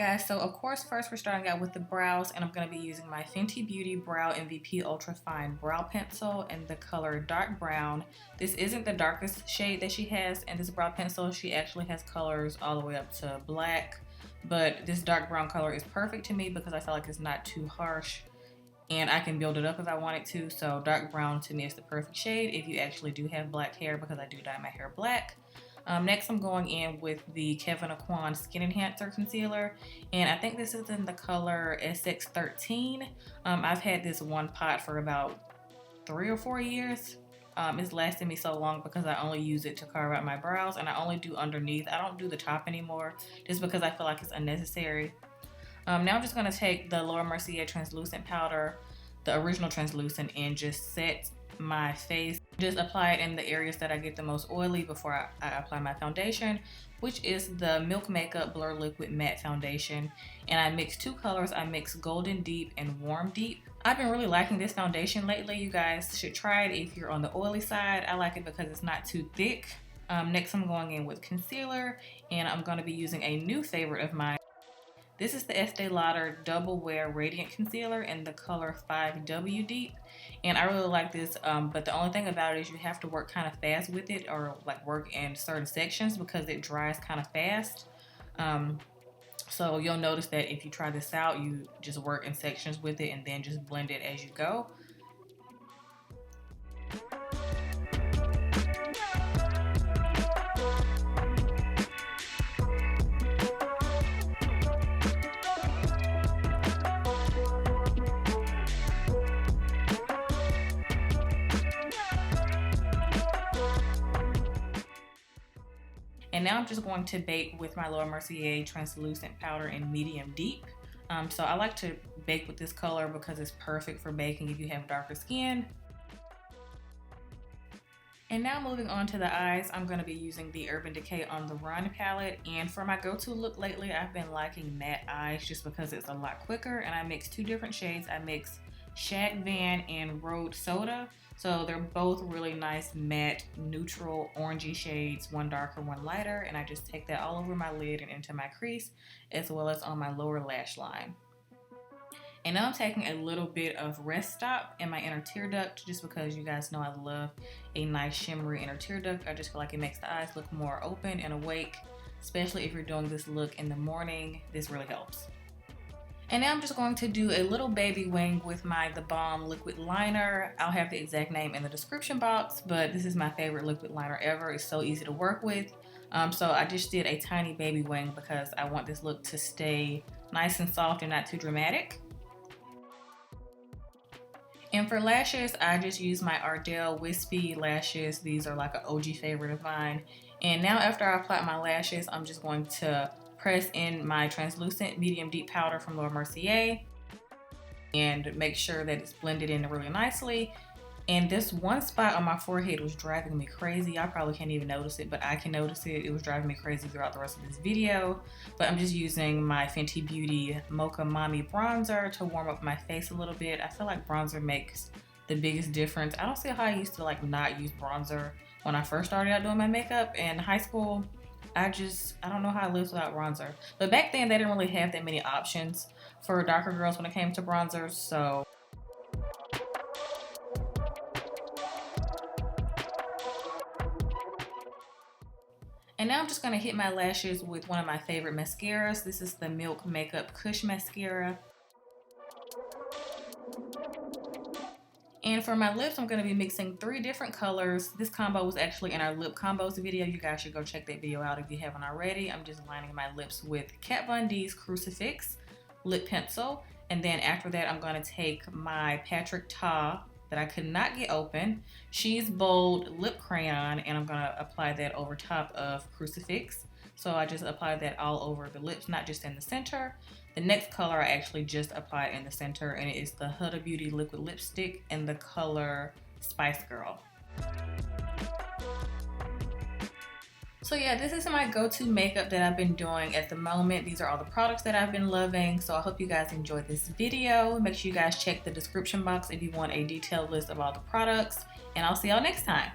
guys, so of course first we're starting out with the brows, and I'm going to be using my Fenty Beauty Brow MVP Ultra Fine Brow Pencil in the color Dark Brown. This isn't the darkest shade that she has in this brow pencil. She actually has colors all the way up to black, but this dark brown color is perfect to me because I feel like it's not too harsh and I can build it up if I wanted to. So dark brown to me is the perfect shade if you actually do have black hair, because I do dye my hair black. Next I'm going in with the Acoin Skin Enhancer Concealer, and I think this is in the color SX13. I've had this one pot for about 3 or 4 years. It's lasted me so long because I only use it to carve out my brows, and I only do underneath. I don't do the top anymore just because I feel like it's unnecessary. Now I'm just going to take the Lauder Mercier translucent powder, the original translucent, and just set my face. Just apply it in the areas that I get the most oily before I apply my foundation, which is the Milk Makeup Blur Liquid Matte Foundation. And I mix 2 colors. I mix Golden Deep and Warm Deep. I've been really liking this foundation lately. You guys should try it if you're on the oily side. I like it because it's not too thick. Next I'm going in with concealer, and I'm going to be using a new favorite of mine. This is the Estée Lauder Double Wear Radiant Concealer in the color 5W Deep, and I really like this, but the only thing about it is you have to work kind of fast with it, or like work in certain sections, because it dries kind of fast. So you'll notice that if you try this out, you just work in sections with it and then just blend it as you go. And now I'm just going to bake with my Lauder Mercier translucent powder in medium deep. So I like to bake with this color because it's perfect for baking if you have darker skin. And now moving on to the eyes, I'm going to be using the Urban Decay On The Run palette. And for my go-to look lately, I've been liking matte eyes just because it's a lot quicker. And I mix 2 different shades. I mix Shag Van and Road Soda. So they're both really nice matte neutral orangey shades, one darker, one lighter, and I just take that all over my lid and into my crease, as well as on my lower lash line. And now I'm taking a little bit of Rest Stop in my inner tear duct, just because you guys know I love a nice shimmery inner tear duct. I just feel like it makes the eyes look more open and awake, especially if you're doing this look in the morning. This really helps. And now I'm just going to do a little baby wing with the Balm liquid liner. I'll have the exact name in the description box, but this is my favorite liquid liner ever. It's so easy to work with. So I just did a tiny baby wing because I want this look to stay nice and soft and not too dramatic. And for lashes, I just use my Ardell Wispies lashes. These are like an OG favorite of mine. And now after I apply my lashes, I'm just going to press in my translucent medium deep powder from Lauder Mercier and make sure that it's blended in really nicely. And this one spot on my forehead was driving me crazy. I probably can't even notice it, but I can notice it. It was driving me crazy throughout the rest of this video. But I'm just using my Fenty Beauty Mocha Mami bronzer to warm up my face a little bit. I feel like bronzer makes the biggest difference. I don't see how I used to like not use bronzer when I first started out doing my makeup in high school. I don't know how I lived without bronzer. But back then, they didn't really have that many options for darker girls when it came to bronzers, so. And now I'm just going to hit my lashes with one of my favorite mascaras. This is the Milk Makeup Kush Mascara. And for my lips, I'm going to be mixing 3 different colors. This combo was actually in our lip combos video. You guys should go check that video out if you haven't already. I'm just lining my lips with Kat Von D's Crucifix lip pencil. And then after that, I'm going to take my Patrick Ta that I could not get open, She's Bold lip crayon, and I'm going to apply that over top of Crucifix. So I just applied that all over the lips, not just in the center. The next color I actually just applied in the center, and it is the HUDA Beauty Liquid Lipstick in the color Spice Girl. So yeah, this is my go-to makeup that I've been doing at the moment. These are all the products that I've been loving. So I hope you guys enjoyed this video. Make sure you guys check the description box if you want a detailed list of all the products. And I'll see y'all next time.